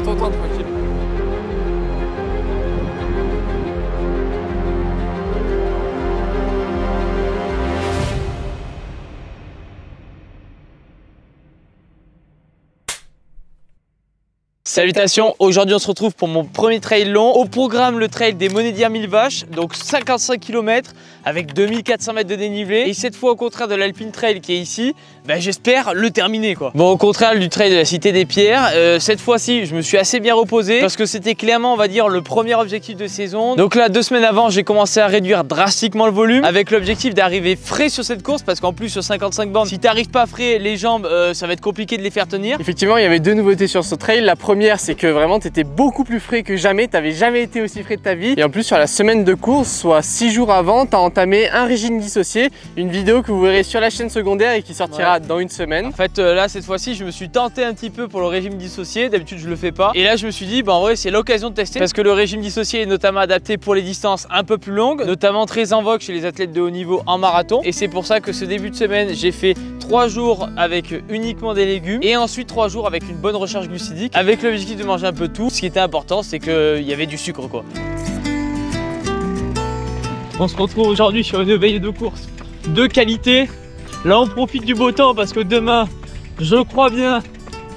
ton temps tranquille. Salutations, aujourd'hui on se retrouve pour mon premier trail long. Au programme le trail des Monédières 1000 vaches, donc 55 km avec 2400 mètres de dénivelé. Et cette fois au contraire de l'Alpine Trail qui est ici, j'espère le terminer quoi. Bon, au contraire du trail de la Cité des Pierres, cette fois-ci je me suis assez bien reposé parce que c'était clairement on va dire le premier objectif de saison. Donc là 2 semaines avant j'ai commencé à réduire drastiquement le volume avec l'objectif d'arriver frais sur cette course parce qu'en plus sur 55 bornes, si tu n'arrives pas frais les jambes ça va être compliqué de les faire tenir. Effectivement il y avait 2 nouveautés sur ce trail. La première c'est que vraiment tu étais beaucoup plus frais que jamais, tu n'avais jamais été aussi frais de ta vie. Et en plus sur la semaine de course, soit 6 jours avant, tu as entamé un régime dissocié, une vidéo que vous verrez sur la chaîne secondaire et qui sortira dans une semaine. En fait là cette fois-ci je me suis tenté un petit peu pour le régime dissocié, d'habitude je le fais pas. Et là je me suis dit en vrai c'est l'occasion de tester parce que le régime dissocié est notamment adapté pour les distances un peu plus longues, notamment très en vogue chez les athlètes de haut niveau en marathon. Et c'est pour ça que ce début de semaine j'ai fait 3 jours avec uniquement des légumes et ensuite 3 jours avec une bonne recharge glucidique avec l'objectif de manger un peu tout. Ce qui était important c'est qu'il y avait du sucre quoi. On se retrouve aujourd'hui sur une veille de course de qualité. Là on profite du beau temps parce que demain je crois bien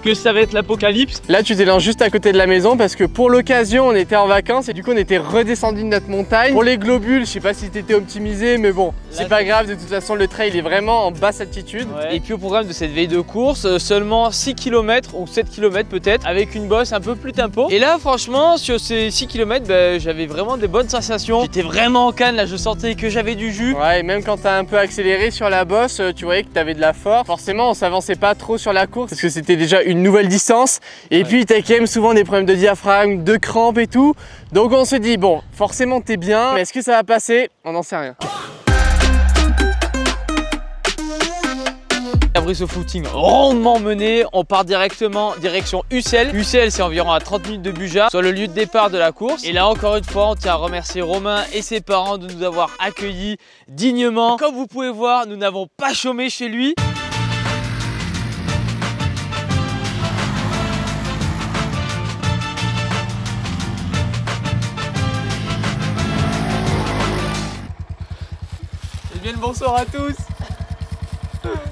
que ça va être l'apocalypse. Là tu t'élances juste à côté de la maison parce que pour l'occasion on était en vacances et du coup on était redescendu de notre montagne. Pour les globules, je sais pas si t'étais optimisé mais bon, c'est pas grave, de toute façon le trail est vraiment en basse altitude. Ouais. Et puis au programme de cette veille de course, seulement 6 km ou 7 km peut-être avec une bosse un peu plus tempo. Et là franchement sur ces 6 km j'avais vraiment des bonnes sensations. J'étais vraiment en canne, là je sentais que j'avais du jus. Ouais, et même quand t'as un peu accéléré sur la bosse, tu voyais que t'avais de la force. Forcément on s'avançait pas trop sur la course parce que c'était déjà une nouvelle distance et puis t'as quand même souvent des problèmes de diaphragme, de crampes et tout, donc on se dit bon forcément t'es bien mais est-ce que ça va passer? On n'en sait rien. Après ce footing rondement mené, on part directement direction Ussel. Ussel c'est environ à 30 minutes de Bugeat, soit le lieu de départ de la course. Et là encore une fois on tient à remercier Romain et ses parents de nous avoir accueillis dignement. Comme vous pouvez voir nous n'avons pas chômé chez lui. Bien le bonsoir à tous.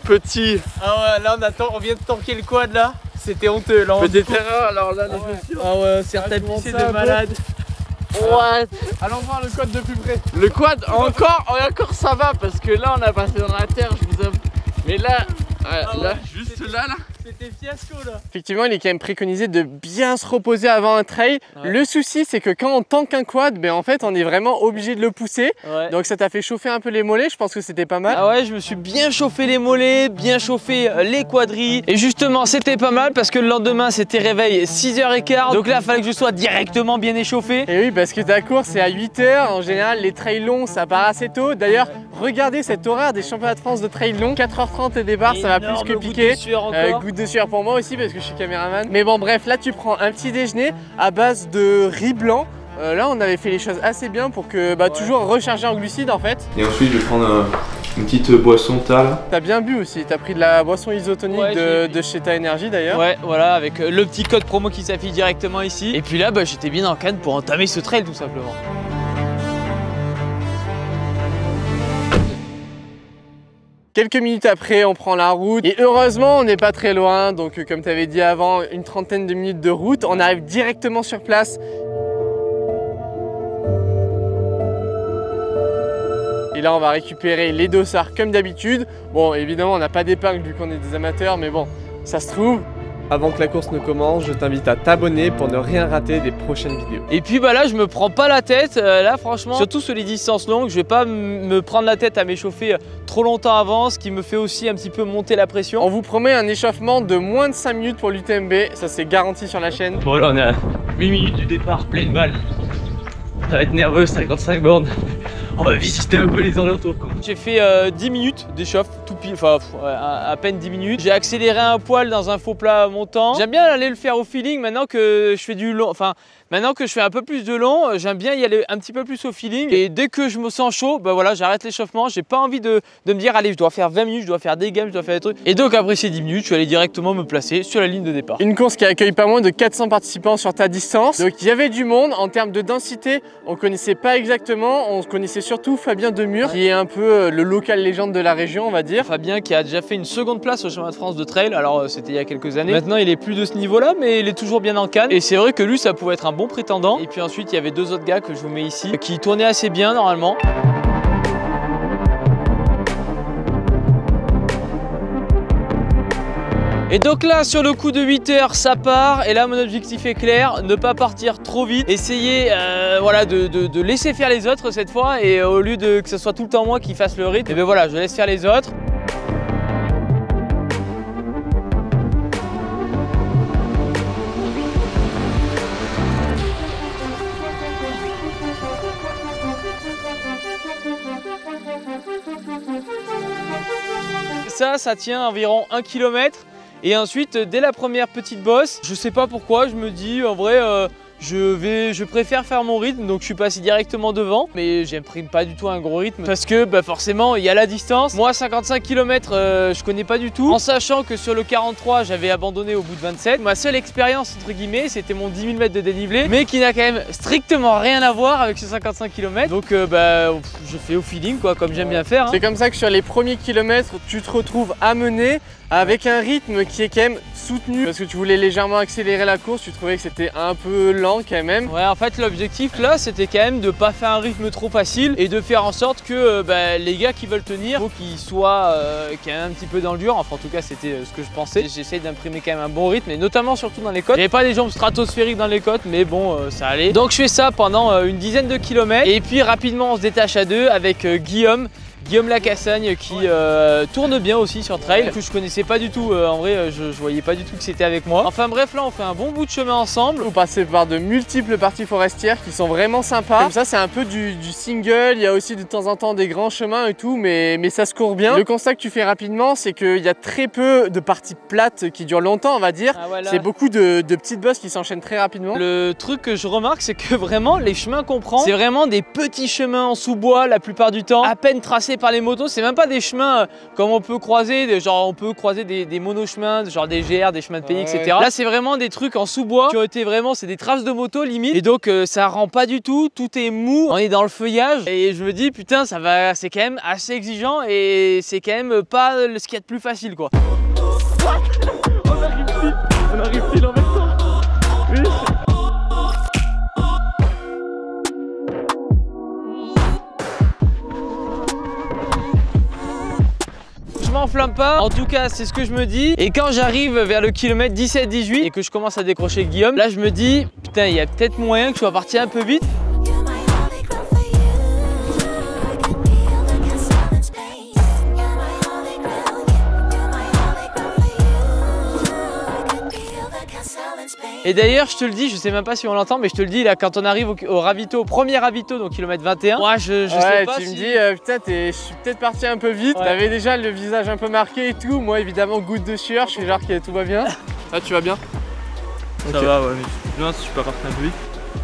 Petit. Ah ouais, là on vient de tanker le quad là. C'était honteux là. Petite erreur alors là les chaussures. Ah ouais, c'est retapissé de malade. What? Allons voir le quad de plus près. Le quad encore ça va parce que là on a passé dans la terre je vous avoue. Mais là, juste là. C'était fiasco là. Effectivement, il est quand même préconisé de bien se reposer avant un trail. Ouais. Le souci, c'est que quand on tanque un quad, en fait, on est vraiment obligé de le pousser. Ouais. Donc ça t'a fait chauffer un peu les mollets, je pense que c'était pas mal. Ah ouais, je me suis bien chauffé les mollets, bien chauffé les quadrilles. Et justement, c'était pas mal parce que le lendemain, c'était réveil 6h15. Donc là, il fallait que je sois directement bien échauffé. Et oui, parce que ta course, c'est à 8h. En général, les trails longs, ça part assez tôt. D'ailleurs, regardez cet horaire des championnats de France de trail long. 4h30 et départ, ça va plus que piquer. Goutte de sueur pour moi aussi parce que je suis caméraman. Mais bon bref, là tu prends un petit déjeuner à base de riz blanc. Là on avait fait les choses assez bien pour que toujours recharger en glucides en fait. Et ensuite je vais prendre une petite boisson Tal. T'as bien bu aussi, t'as pris de la boisson isotonique de chez Ta Énergie d'ailleurs. Ouais voilà, avec le petit code promo qui s'affiche directement ici. Et puis là j'étais bien en canne pour entamer ce trail tout simplement. Quelques minutes après, on prend la route et heureusement, on n'est pas très loin. Donc, comme tu avais dit avant, une trentaine de minutes de route. On arrive directement sur place. Et là, on va récupérer les dossards comme d'habitude. Bon, évidemment, on n'a pas d'épingle vu qu'on est des amateurs, mais bon, ça se trouve. Avant que la course ne commence, je t'invite à t'abonner pour ne rien rater des prochaines vidéos. Et puis là je me prends pas la tête, là franchement, surtout sur les distances longues, je vais pas me prendre la tête à m'échauffer trop longtemps avant, ce qui me fait aussi un petit peu monter la pression. On vous promet un échauffement de moins de 5 minutes pour l'UTMB, ça c'est garanti sur la chaîne. Bon là on est à 8 minutes du départ, pleine balle. Ça va être nerveux, 55 bornes. on va visiter un peu les alentours. J'ai fait 10 minutes d'échauffe, tout pile, enfin à peine 10 minutes. J'ai accéléré un poil dans un faux plat montant. J'aime bien aller le faire au feeling maintenant que je fais du long, enfin maintenant que je fais un peu plus de long, j'aime bien y aller un petit peu plus au feeling. Et dès que je me sens chaud, bah voilà, j'arrête l'échauffement. J'ai pas envie de me dire allez, je dois faire 20 minutes, je dois faire des games, je dois faire des trucs. Et donc après ces 10 minutes, je suis allé directement me placer sur la ligne de départ. Une course qui accueille pas moins de 400 participants sur ta distance. Donc il y avait du monde. En termes de densité, on connaissait pas exactement. On connaissait surtout Fabien Demure, qui est un peu le local légende de la région, on va dire. Fabien qui a déjà fait une seconde place au championnat de France de trail. Alors c'était il y a quelques années. Maintenant il est plus de ce niveau-là, mais il est toujours bien en canne. Et c'est vrai que lui, ça pouvait être un bon prétendant. Et puis ensuite, il y avait deux autres gars que je vous mets ici, qui tournaient assez bien normalement. Et donc là, sur le coup de 8 heures, ça part. Et là, mon objectif est clair, ne pas partir trop vite. Essayer voilà, de laisser faire les autres cette fois. Et au lieu que ce soit tout le temps moi qui fasse le rythme, et bien voilà, je laisse faire les autres. Ça tient environ 1 km. Et ensuite, dès la première petite bosse, je sais pas pourquoi, je me dis en vrai, je préfère faire mon rythme, donc je suis passé directement devant. Mais j'imprime pas du tout un gros rythme parce que bah, forcément, il y a la distance. Moi, 55 km, je connais pas du tout. En sachant que sur le 43, j'avais abandonné au bout de 27. Ma seule expérience, entre guillemets, c'était mon 10 000 mètres de dénivelé, mais qui n'a quand même strictement rien à voir avec ce 55 km. Donc, bah, je fais au feeling, quoi, comme j'aime bien faire. Hein. C'est comme ça que sur les premiers kilomètres, tu te retrouves amené avec un rythme qui est quand même soutenu parce que tu voulais légèrement accélérer la course, tu trouvais que c'était un peu lent quand même. Ouais, en fait l'objectif là c'était quand même de pas faire un rythme trop facile et de faire en sorte que bah, les gars qui veulent tenir, faut qu'ils soient quand même un petit peu dans le dur. Enfin en tout cas c'était ce que je pensais. J'essaye d'imprimer quand même un bon rythme et notamment surtout dans les côtes. J'avais pas des jambes stratosphériques dans les côtes mais bon ça allait. Donc je fais ça pendant une dizaine de kilomètres et puis rapidement on se détache à deux avec Guillaume Lacassagne qui tourne bien aussi sur trail, que je connaissais pas du tout, en vrai je voyais pas du tout que c'était avec moi. Enfin bref, là on fait un bon bout de chemin ensemble. Vous passez par de multiples parties forestières qui sont vraiment sympas. Comme ça c'est un peu du single, il y a aussi de temps en temps des grands chemins et tout, mais ça se court bien. Le constat que tu fais rapidement, c'est qu'il y a très peu de parties plates qui durent longtemps on va dire. Ah, voilà. C'est beaucoup de petites bosses qui s'enchaînent très rapidement. Le truc que je remarque c'est que vraiment les chemins qu'on prend, c'est vraiment des petits chemins en sous-bois la plupart du temps, à peine tracés par les motos, c'est même pas des chemins comme on peut croiser, genre on peut croiser des monochemins, genre des GR, des chemins de pays, etc. Là c'est vraiment des trucs en sous-bois qui ont été vraiment, c'est des traces de moto limite. Et donc ça rend pas du tout, tout est mou, on est dans le feuillage. Et je me dis putain ça va, c'est quand même assez exigeant et c'est quand même pas ce qu'il y a de plus facile quoi. On arrive pile en même temps. Oui. M'enflamme pas, en tout cas c'est ce que je me dis. Et quand j'arrive vers le kilomètre 17-18 et que je commence à décrocher Guillaume, là je me dis putain il y a peut-être moyen que je sois parti un peu vite. Et d'ailleurs je te le dis, je sais même pas si on l'entend mais je te le dis là, quand on arrive au ravito, au premier ravito, donc kilomètre 21, moi je sais pas tu me dis putain je suis peut-être parti un peu vite, t'avais déjà le visage un peu marqué et tout, moi évidemment goutte de sueur, je fais genre que tout va bien. Ça tu vas bien? Ça va ouais, mais je suis bien si je suis pas parti un peu vite.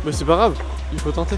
Mais c'est pas grave, il faut tenter.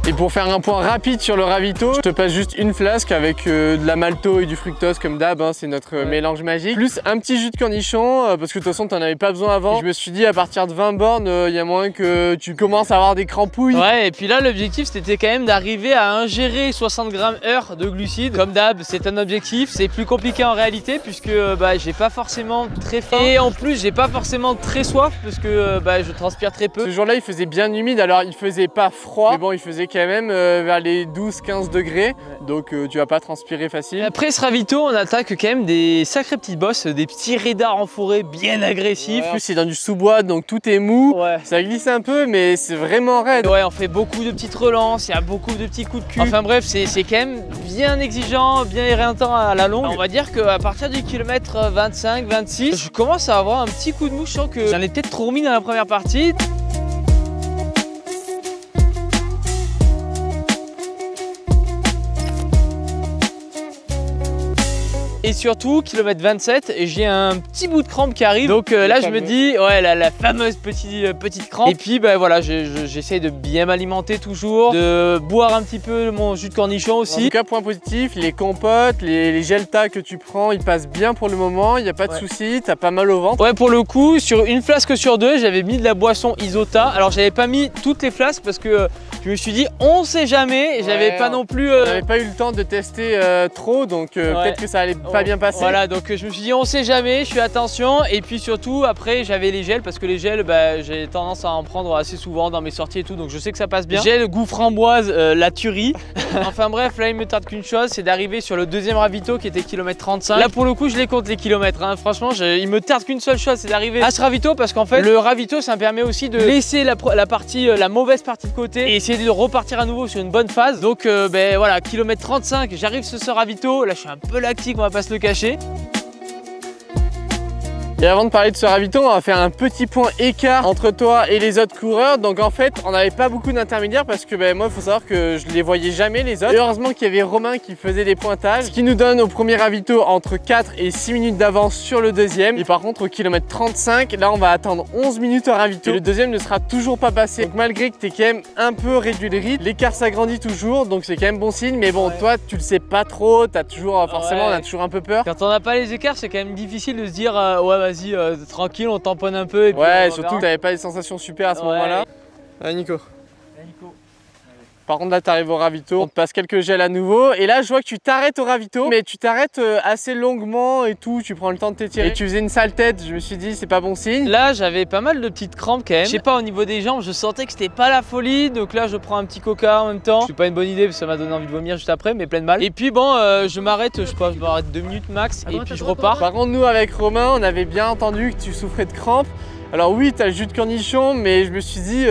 Et pour faire un point rapide sur le ravito, je te passe juste une flasque avec de la malto et du fructose comme d'hab, hein, c'est notre mélange magique. Plus un petit jus de cornichon, parce que de toute façon t'en avais pas besoin avant. Et je me suis dit à partir de 20 bornes, il y a moyen que tu commences à avoir des crampouilles. Ouais, et puis là l'objectif c'était quand même d'arriver à ingérer 60 grammes heure de glucides. Comme d'hab, c'est un objectif, c'est plus compliqué en réalité puisque bah, j'ai pas forcément très faim. Et en plus j'ai pas forcément très soif parce que bah, je transpire très peu. Ce jour-là il faisait bien humide, alors il faisait pas froid, mais bon il faisait quand même vers les 12-15 degrés, donc tu vas pas transpirer facile. Après ce ravito, on attaque quand même des sacrées petites bosses, des petits radars en forêt bien agressifs. En plus c'est dans du sous-bois, donc tout est mou, ça glisse un peu, mais c'est vraiment raide. Ouais, on fait beaucoup de petites relances, il y a beaucoup de petits coups de cul. Enfin bref, c'est quand même bien exigeant, bien éreintant à la longue. On va dire qu'à partir du kilomètre 25-26, je commence à avoir un petit coup de mou, je sens que j'en ai peut-être trop remis dans la première partie. Et surtout, kilomètre 27, j'ai un petit bout de crampe qui arrive. Donc là, je me dis, ouais, la fameuse petite crampe. Et puis, bah voilà, j'essaie de bien m'alimenter toujours, de boire un petit peu mon jus de cornichon aussi. En tout cas, point positif, les compotes, les geltas que tu prends, ils passent bien pour le moment. Il n'y a pas de souci, t'as pas mal au ventre. Ouais, pour le coup, sur une flasque sur deux, j'avais mis de la boisson Isota. Alors, j'avais pas mis toutes les flasques parce que je me suis dit, on sait jamais. J'avais pas non plus. J'avais pas eu le temps de tester trop, donc peut-être que ça allait pas bien passer. Voilà, donc je me suis dit, on sait jamais, je fais attention. Et puis surtout, après, j'avais les gels parce que les gels, bah, j'ai tendance à en prendre assez souvent dans mes sorties et tout, donc je sais que ça passe bien. Gel goût framboise, la tuerie. Enfin bref, là, il me tarde qu'une chose, c'est d'arriver sur le deuxième ravito qui était kilomètre 35. Là, pour le coup, je les compte les kilomètres. Hein. Franchement, il me tarde qu'une seule chose, c'est d'arriver à ce ravito parce qu'en fait, le ravito, ça me permet aussi de laisser la mauvaise partie de côté et essayer de repartir à nouveau sur une bonne phase. Donc, ben voilà, kilomètre 35, j'arrive sur ce ravito. Là, je suis un peu lactique, on va pas se le cacher. Et avant de parler de ce ravito, on va faire un petit point écart entre toi et les autres coureurs. Donc en fait, on n'avait pas beaucoup d'intermédiaires parce que moi, il faut savoir que je les voyais jamais les autres. Et heureusement qu'il y avait Romain qui faisait des pointages, ce qui nous donne au premier ravito entre 4 et 6 minutes d'avance sur le deuxième. Et par contre, au kilomètre 35, là, on va attendre 11 minutes au ravito. Et le deuxième ne sera toujours pas passé. Donc malgré que tu es quand même un peu réduit le rythme, l'écart s'agrandit toujours. Donc c'est quand même bon signe. Mais bon, toi, tu le sais pas trop. Tu as toujours, forcément, on a toujours un peu peur. Quand on n'a pas les écarts, c'est quand même difficile de se dire, ouais, vas-y. Tranquille, on tamponne un peu et puis ouais, surtout que t'avais pas des sensations super à ce moment-là. Allez Nico. Par contre là t'arrives au ravito, on te passe quelques gels à nouveau et là je vois que tu t'arrêtes au ravito, mais tu t'arrêtes assez longuement et tout, tu prends le temps de t'étirer. Et tu faisais une sale tête, je me suis dit c'est pas bon signe. Là j'avais pas mal de petites crampes quand même. Je sais pas, au niveau des jambes, je sentais que c'était pas la folie, donc là je prends un petit coca en même temps. C'est pas une bonne idée parce que ça m'a donné envie de vomir juste après, mais plein de mal. Et puis bon, je m'arrête, je sais pas, je m'arrête 2 minutes max et puis je repars. Par contre nous avec Romain, on avait bien entendu que tu souffrais de crampes. Alors oui, tu as le jus de cornichon, mais je me suis dit,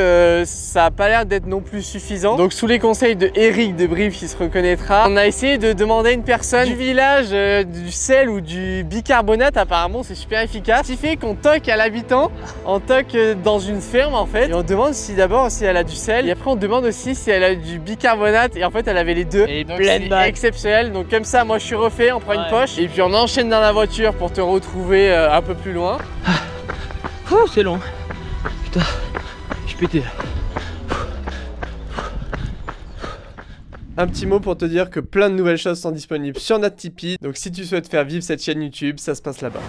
ça n'a pas l'air d'être non plus suffisant. Donc sous les conseils de Eric de Brive, qui se reconnaîtra, on a essayé de demander à une personne du village du sel ou du bicarbonate. Apparemment, c'est super efficace. Ce qui fait qu'on toque à l'habitant, on toque dans une ferme en fait. Et on demande si d'abord si elle a du sel. Et après, on demande aussi si elle a du bicarbonate. Et en fait, elle avait les deux. Et donc c'est exceptionnel. Donc comme ça, moi je suis refait, on prend une poche. Et puis on enchaîne dans la voiture pour te retrouver un peu plus loin. C'est long. Putain, je suis pété. Un petit mot pour te dire que plein de nouvelles choses sont disponibles sur notre Tipeee. Donc si tu souhaites faire vivre cette chaîne YouTube, ça se passe là-bas.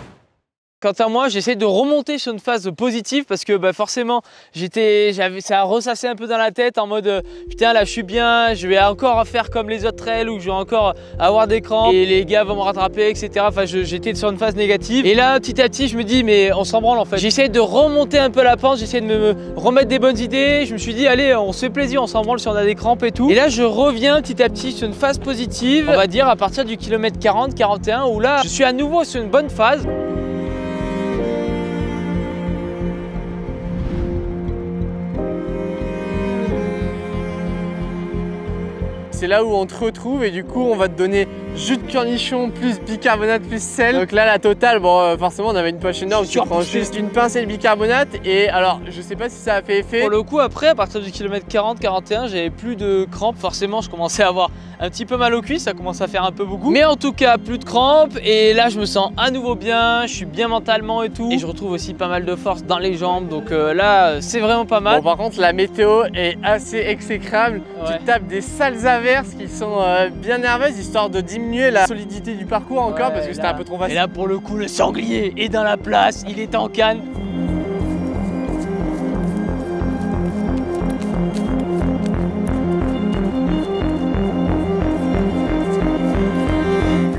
Quant à moi, j'essaie de remonter sur une phase positive parce que forcément, ça a ressassé un peu dans la tête en mode putain là je suis bien, je vais encore faire comme les autres trails ou je vais encore avoir des crampes et les gars vont me rattraper, etc. Enfin, j'étais sur une phase négative et là petit à petit je me dis mais on s'en branle en fait. J'essaie de remonter un peu la pente, j'essaie de me remettre des bonnes idées. Je me suis dit allez, on se fait plaisir, on s'en branle si on a des crampes et tout. Et là je reviens petit à petit sur une phase positive, on va dire à partir du kilomètre 40-41 où là je suis à nouveau sur une bonne phase. C'est là où on te retrouve et du coup on va te donner jus de cornichon plus bicarbonate plus sel. Donc là la totale, bon forcément on avait une poche énorme, tu prends juste une pincée de bicarbonate et alors je sais pas si ça a fait effet. Pour le coup après à partir du kilomètre 40-41 j'avais plus de crampes, forcément je commençais à avoir un petit peu mal aux cuisses, ça commence à faire un peu beaucoup. Mais en tout cas plus de crampes et là je me sens à nouveau bien, je suis bien mentalement et tout. Et je retrouve aussi pas mal de force dans les jambes donc là c'est vraiment pas mal. Bon par contre la météo est assez exécrable, tu tapes des sales averses qui sont bien nerveuses histoire de diminuer la solidité du parcours encore parce que c'était un peu trop facile. Et là pour le coup le sanglier est dans la place, il est en canne.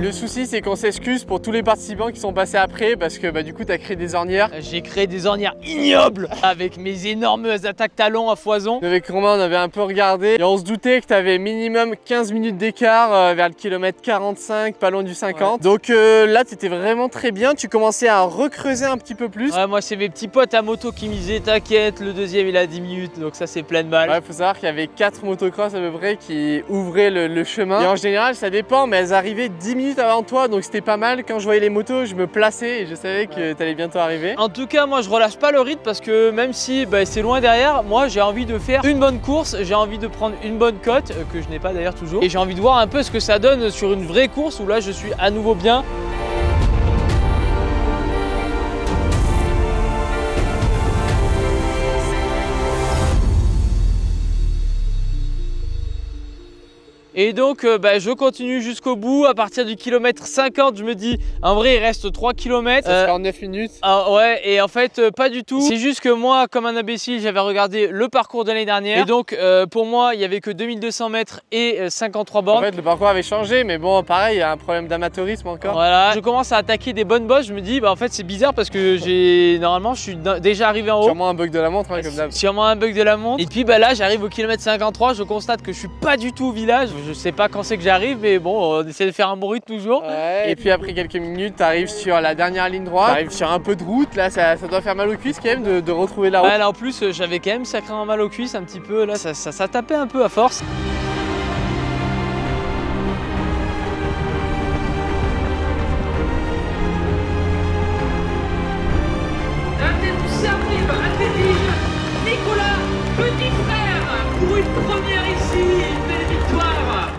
Le souci c'est qu'on s'excuse pour tous les participants qui sont passés après parce que du coup tu as créé des ornières. J'ai créé des ornières ignobles avec mes énormes attaques talons à foison. Avec Romain on avait un peu regardé et on se doutait que tu avais minimum 15 minutes d'écart vers le kilomètre 45, pas loin du 50. Ouais. Donc là tu étais vraiment très bien, tu commençais à recreuser un petit peu plus. Ouais, moi c'est mes petits potes à moto qui me disaient t'inquiète, le deuxième il a 10 minutes donc ça c'est plein de balles. Ouais, faut savoir qu'il y avait 4 motocross à peu près qui ouvraient le chemin. Et en général ça dépend mais elles arrivaient 10 minutes avant toi donc c'était pas mal. Quand je voyais les motos je me plaçais et je savais que tu allais bientôt arriver. En tout cas moi je relâche pas le rythme parce que même si c'est loin derrière, moi j'ai envie de faire une bonne course, j'ai envie de prendre une bonne cote que je n'ai pas d'ailleurs toujours et j'ai envie de voir un peu ce que ça donne sur une vraie course où là je suis à nouveau bien. Et donc je continue jusqu'au bout. À partir du kilomètre 50, je me dis en vrai il reste 3 km. Ça se fait en 9 minutes. Ouais, et en fait pas du tout. C'est juste que moi comme un imbécile j'avais regardé le parcours de l'année dernière. Et donc pour moi il n'y avait que 2200 mètres et 53 bornes. En fait le parcours avait changé, mais bon pareil il y a un problème d'amateurisme encore. Voilà, je commence à attaquer des bonnes bosses. Je me dis en fait c'est bizarre parce que normalement je suis déjà arrivé en haut. Sûrement un bug de la montre hein, comme d'hab. Sûrement un bug de la montre. Et puis là j'arrive au kilomètre 53, je constate que je suis pas du tout au village. Je sais pas quand c'est que j'arrive, mais bon, on essaie de faire un bon rythme toujours. Ouais, et puis après quelques minutes, tu arrives sur la dernière ligne droite, tu arrives sur un peu de route, là ça doit faire mal aux cuisses quand même de retrouver la route. Ouais, là en plus, j'avais quand même sacrément mal aux cuisses un petit peu, là ça tapait un peu à force.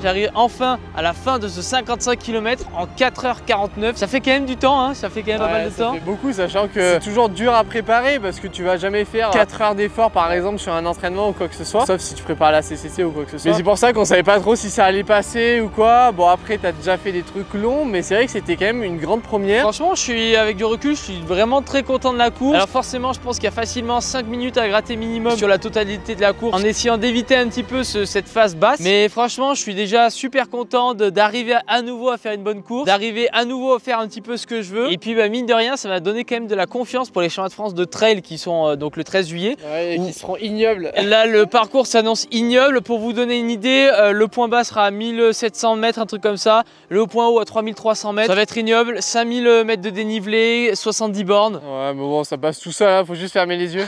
J'arrive enfin à la fin de ce 55 km en 4h49. Ça fait quand même du temps, hein, ça fait quand même pas mal de temps. Ça fait beaucoup, sachant que c'est toujours dur à préparer parce que tu vas jamais faire 4 heures d'effort par exemple sur un entraînement ou quoi que ce soit. Sauf si tu prépares la CCC ou quoi que ce soit. Mais c'est pour ça qu'on savait pas trop si ça allait passer ou quoi. Bon après t'as déjà fait des trucs longs, mais c'est vrai que c'était quand même une grande première. Franchement je suis avec du recul, je suis vraiment très content de la course. Alors forcément je pense qu'il y a facilement 5 minutes à gratter minimum sur la totalité de la course en essayant d'éviter un petit peu cette phase basse. Mais franchement je suis déjà super content d'arriver à nouveau à faire une bonne course, d'arriver à nouveau à faire un petit peu ce que je veux. Et puis mine de rien ça m'a donné quand même de la confiance pour les championnats de France de trail qui sont donc le 13 juillet. Ouais, et qui seront ignobles. Là le parcours s'annonce ignoble. Pour vous donner une idée, le point bas sera à 1700 mètres, un truc comme ça. Le point haut à 3300 mètres. Ça va être ignoble, 5000 mètres de dénivelé, 70 bornes. Ouais mais bon ça passe tout seul, hein, faut juste fermer les yeux.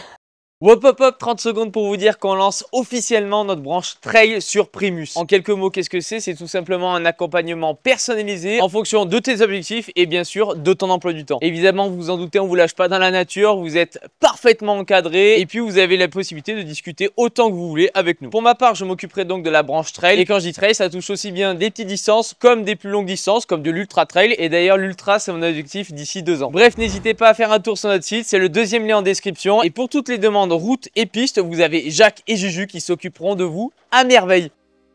Hop hop hop, 30 secondes pour vous dire qu'on lance officiellement notre branche trail sur Primus. En quelques mots, qu'est-ce que c'est? C'est tout simplement un accompagnement personnalisé en fonction de tes objectifs et bien sûr de ton emploi du temps. Évidemment, vous vous en doutez, on vous lâche pas dans la nature, vous êtes parfaitement encadré et puis vous avez la possibilité de discuter autant que vous voulez avec nous. Pour ma part, je m'occuperai donc de la branche trail et quand je dis trail, ça touche aussi bien des petites distances comme des plus longues distances comme de l'ultra trail et d'ailleurs l'ultra c'est mon objectif d'ici 2 ans. Bref, n'hésitez pas à faire un tour sur notre site, c'est le deuxième lien en description et pour toutes les demandes route et piste, vous avez Jacques et Juju qui s'occuperont de vous à merveille.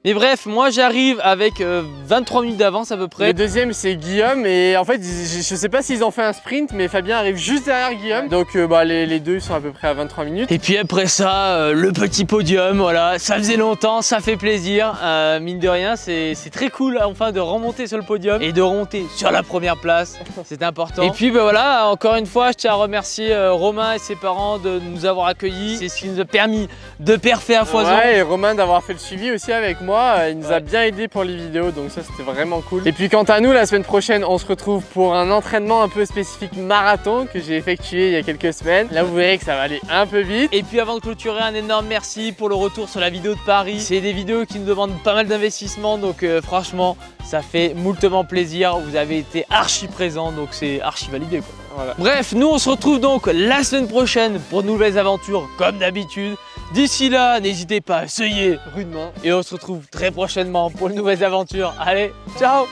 Mais bref, moi j'arrive avec 23 minutes d'avance à peu près. Le deuxième c'est Guillaume et en fait je sais pas s'ils ont fait un sprint mais Fabien arrive juste derrière Guillaume. Donc les deux sont à peu près à 23 minutes. Et puis après ça, le petit podium, voilà, ça faisait longtemps, ça fait plaisir. Mine de rien, c'est très cool enfin de remonter sur le podium et de remonter sur la première place, c'est important. Et puis voilà, encore une fois, je tiens à remercier Romain et ses parents de nous avoir accueillis. C'est ce qui nous a permis de perfer à foison. Ouais, et Romain d'avoir fait le suivi aussi avec moi. Il nous a bien aidé pour les vidéos, donc ça c'était vraiment cool. Et puis quant à nous, la semaine prochaine on se retrouve pour un entraînement un peu spécifique marathon que j'ai effectué il y a quelques semaines. Là vous verrez que ça va aller un peu vite. Et puis avant de clôturer, un énorme merci pour le retour sur la vidéo de Paris. C'est des vidéos qui nous demandent pas mal d'investissement, donc franchement ça fait moultement plaisir. Vous avez été archi présents, donc c'est archi validé quoi. Voilà. Bref, nous on se retrouve donc la semaine prochaine pour de nouvelles aventures comme d'habitude. D'ici là, n'hésitez pas à essayer rudement et on se retrouve très prochainement pour de nouvelles aventures. Allez, ciao!